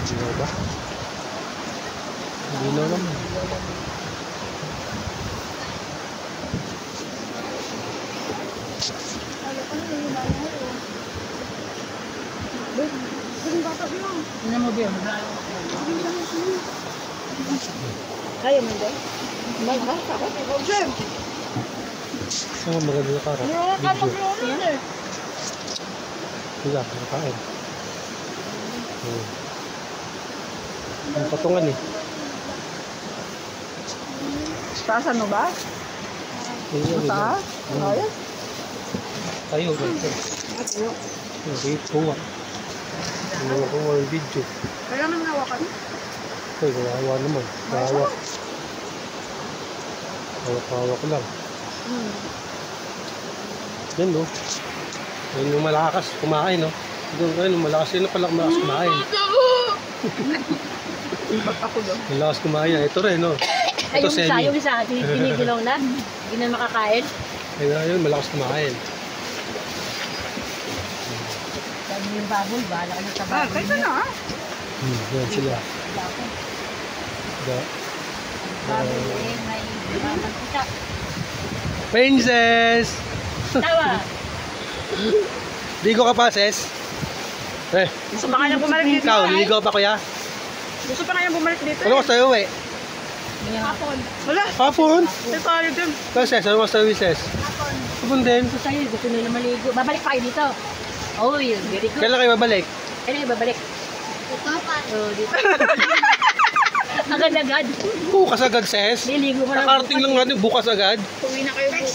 Ano ba? Hindi na naman. Ano mo ba? Kaya mo ba? Magbasa ko. Jim! Saan maganda na para? Video. Wala, nakain. Ang patungan eh. Taasan mo ba? Mataas? Ayos? Tayo, ganito. Hindi, kuha. Ano ko yung video. Kailangan hawakan? Ay, kawawa naman. Kawawa. Hawak-hawak lang. Yan no. Yan yung malakas kumain no. Yung malakas yun na pala malakas kumain. Ako doon. Malakas kumain. Ito rin no. Ito semi. Yung isa, pinigilaw na. Hindi na makakain. Ayun, malakas kumain. Sabi yung baboy, bahala ka na sa baboy. Kaysa na ah. Yan sila. Baboy eh, may mamagkita. Princess! Tawa! Ligo ka pa, sis? Gusto pa kayang bumalik dito? Ikaw, ligo pa kuya? Gusto pa kayang bumalik dito? Ano mas tayo eh? Hapon. Wala. Hapon? Ito tayo din. Ikaw, sis, ano mas tayo, sis? Hapon. Hapon din. Gusto sa'yo, gusto nila maligo. Babalik pa kayo dito. Oh, yun. Very good. Kailan kayo babalik? Kailan kayo babalik? Papa. Oh, dito. Agad-agad. Bukas agad, sis. Niligo mo lang. Nakarating lang natin, bukas agad. Uwi na kayo bukas.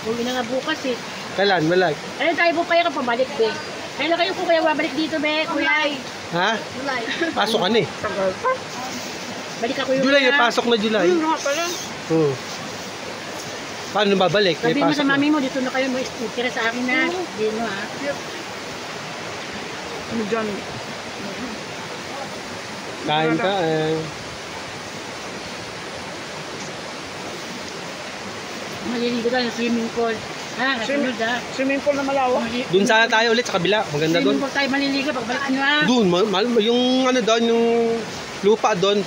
Uwi na nga bukas eh. Kailan, malag? Kailan tayo po kaya pabalik, be? Kailan kayo po kaya babalik dito, be? Kulay. Ha? Kulay. Pasok ka na eh. Tagal pa. Balik ako yung July, pasok na July. Nga pala. Oo. Paano babalik? May Sabihin mo pasok sa na. mami mo, dito na kayo, mo tira sa akin na. Hindi mo ha. Ano dyan? Kain ka eh. Maliligo tayo sa swimming pool. Ha, nasunod ha. Swimming pool na malawak. Doon sana tayo ulit sa kabila. Maganda doon. Swimming pool tayo maliligo, pagbalik nyo ha. Doon, yung ano doon, yung lupa doon,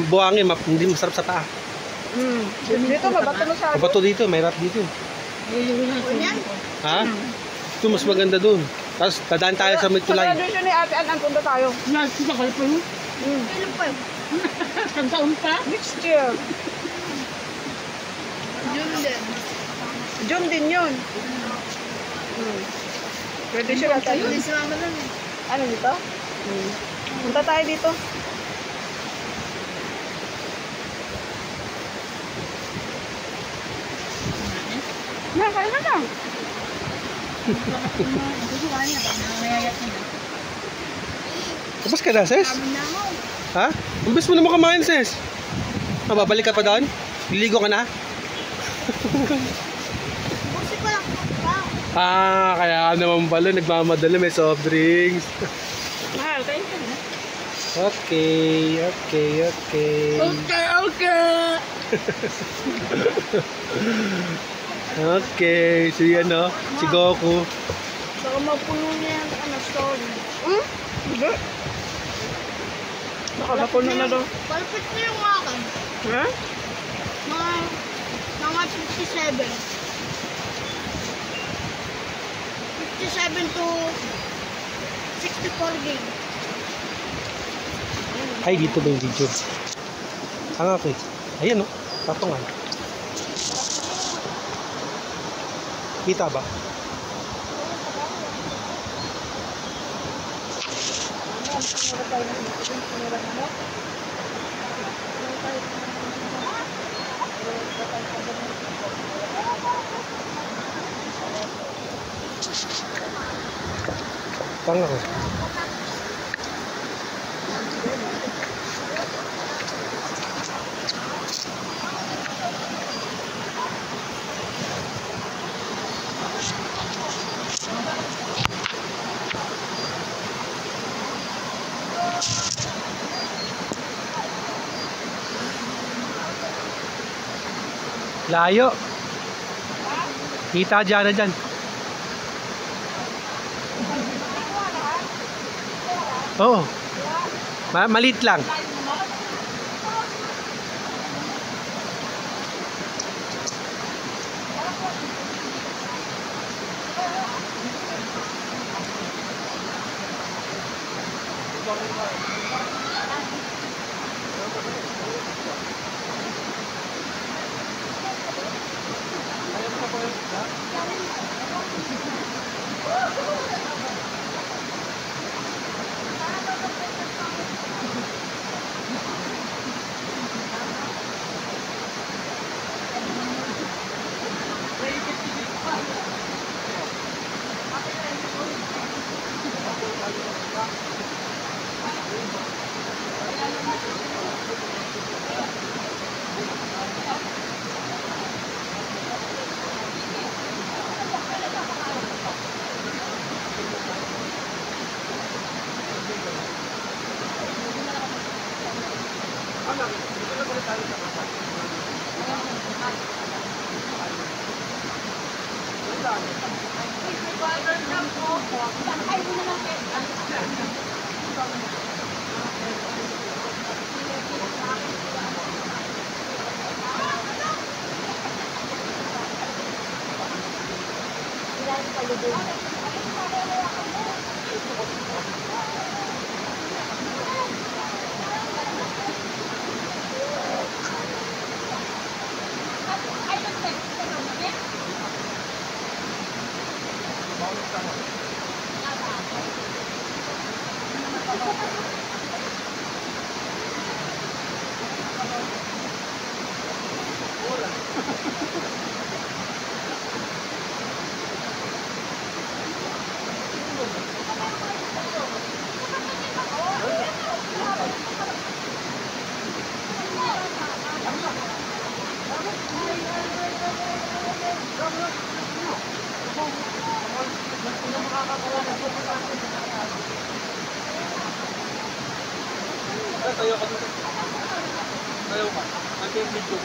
buhangin, hindi masarap sa paa. Dito, mabato na sa Kapato dito, may rap dito. Maliligo na sa swimming pool. Ha? Ito, mas maganda doon. Tapos, dadaan tayo sa may Sa tulay. graduation ni Ate Ann, punta tayo. Nakakal pa yun. Kailan pa yun? Isang taon pa. Next year. June din yun. Pwede siya tayo. Ano dito? Punta tayo dito. Kaya na lang. Tapos ka na, sis? Ha? Umbis mo naman kumain, sis. Babalik ka pa doon? Liligo ka na? Kaya naman pala, nagmamadala, may soft drinks. Mahal, kayo ka na. Okay. Okay. Okay, si ano, si Goku. Baka mapuno niya yung ano, story. Hindi. Baka mapuno na daw. Palpit na yung akin. Ha? Mga 57. 57 to 64 gig. Ay, dito ba yung video? Ang okay. Ayan o, tatungan. Kita ba? Tanga ko. Layo. Kita dyan na dyan. Oo. Maliit lang. Tayo ka dito. Tayo ka. Ate yung video.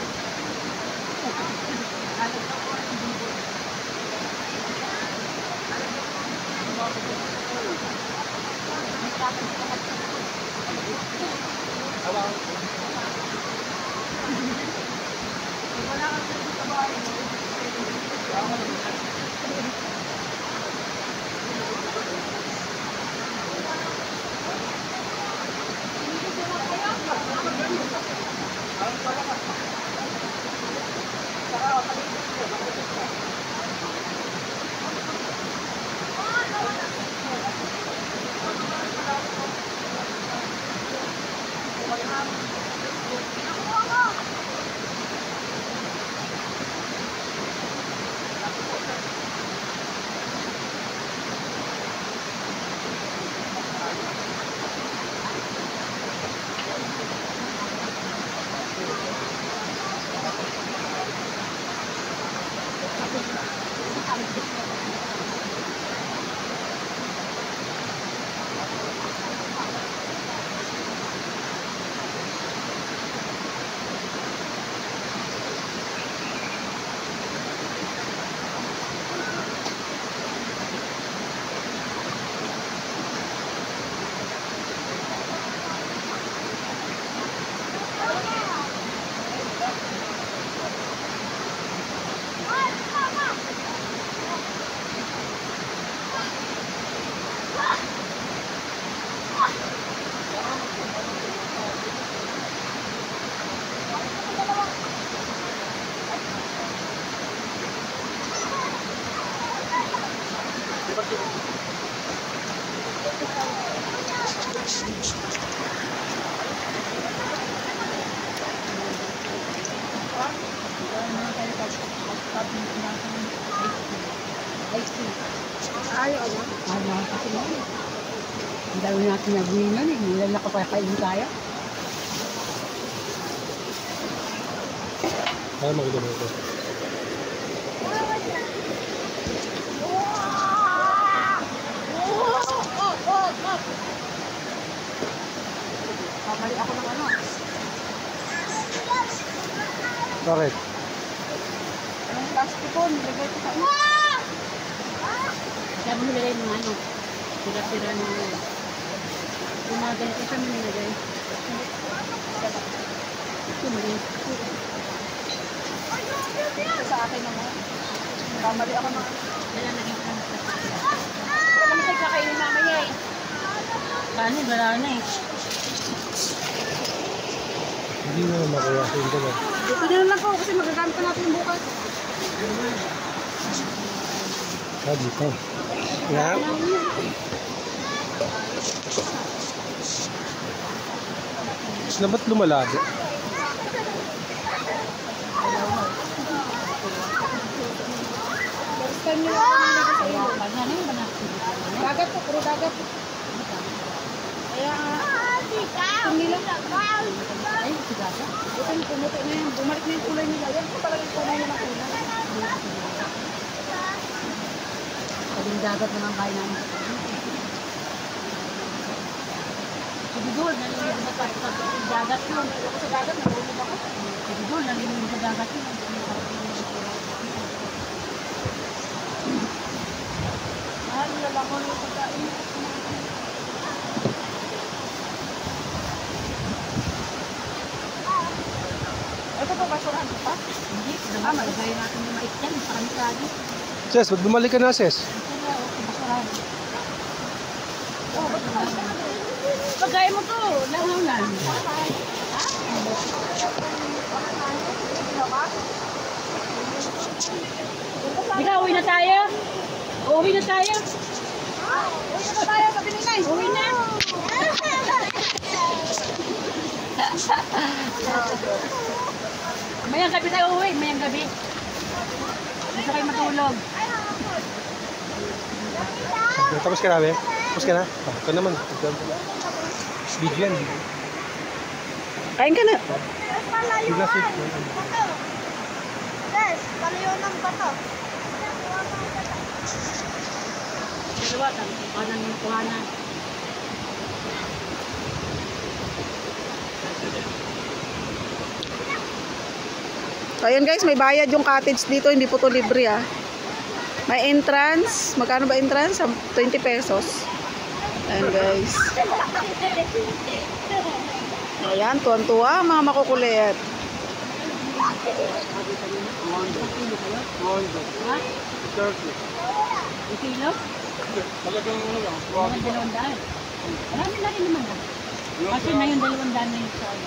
Ayaw na. Ayaw kasi na. Ang dami natin nagawin yan eh. Hindi lang nakapakain tayo. Ayaw makita mo ito. Kamali ako ng ano. Bakit? Anong plastic ko? Nilagay ko sa ano. Sabi mo nilagay ng ano. Sira-sira ng ano. Gumagal ko sa mga nilagay. Ito mali. Ito sa akin naman. Kamali ako na. Wala na rin kami. Wala kami tayo kakainin mamaya eh. Paano? Wala na eh. Hindi na makuha sa ito. Dito nyo lang po kasi magagamit na natin bukas. Dito. Yan. Na ba't lumalabo? First time nyo lang ako nilagay sa iyo. Paano na yun ba na? Dagat po, puro dagat. Kaya tumila. Ay, sigasa. Ito yung pumuti na yan. Bumalik na yung kulay nila. Yan po talaga yung kulay nila kulay. Sabing dagat naman kain namin sa kanya. Sabi doon, nalilin sa dagat yun. Ako sa dagat, nalulog ako. Sabi doon, nalilin sa dagat yun. Mahal nila lang ako ng pagkain. Ito po, basurahan ko pa. Hindi, malagay natin yung mais yan. Pakamikado. Ses, ba't bumalik ka na, Ses? Pagkain mo to, langaw lang. Di ka, uwi na tayo? Uwi na tayo? Uy, ito tayo, sabi ni Nay. Uwi na. Mayang gabi tayo uwi, mayang gabi. Gusto kayo matulog. Tapos ka na, be? Tapos ka na? Ah, ito naman. Video yan. Kain ka na. Bigla sweet. Yes, palayo ng bato. Dalawa, kanan yung kuhanan. So, ayan guys, may bayad yung cottage dito. Hindi po to libre ah. May entrance. Magkano ba entrance? 20 pesos. Ayan guys. Ayan, tuwan-tuwa mga makukulit. Ha? 1 kilo? Talagang ano lang. Mga 200. Marami na rin naman ah. Kasi na yung 200 na yung sa ano.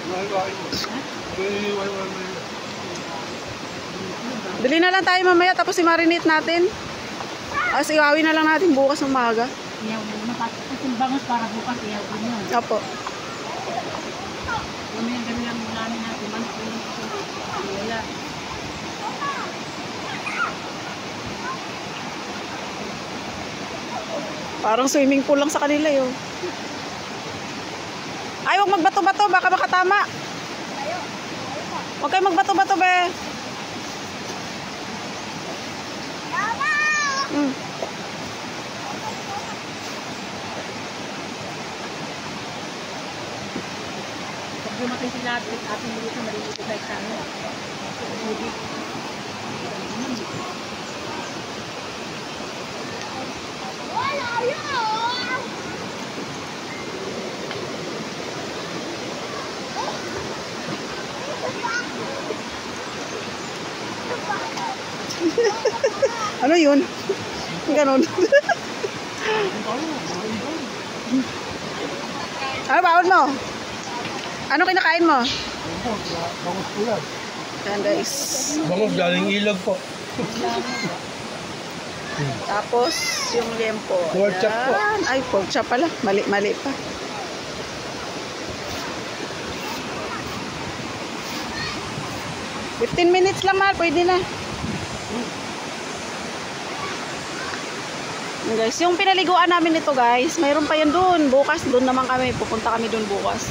Mahiwain mo. Ha? Mahiwain mo. Bili na lang tayo mamaya tapos i-marinate natin. As iwawi na lang natin bukas ng umaga. Iyaw mo naman. Kasi bangus para bukas iyaw ko yun. Opo. Mamaya gano'n lang namin natin. Wala. Parang swimming pool lang sa kanila yun. Ay, huwag magbato-bato. Baka makatama. Huwag kayo magbato-bato, be. Mm. Pag dumatay sila at ating mo dito, malilito tayo sa ano. Wala yun! Ano yun? Ganon. Ano baon mo? Ano kinakain mo? Bangus po yan. Ayan guys. Bangus galing ilog po. Tapos yung liempo. Pork chop po. Ayan. Ay, pork chop pala. Mali-mali pa. "15 minutes lang, mahal. Pwede na. Ayan, guys, yung pinaliguan namin ito guys, mayroon pa yan doon. Bukas, doon naman kami. Pupunta kami doon bukas.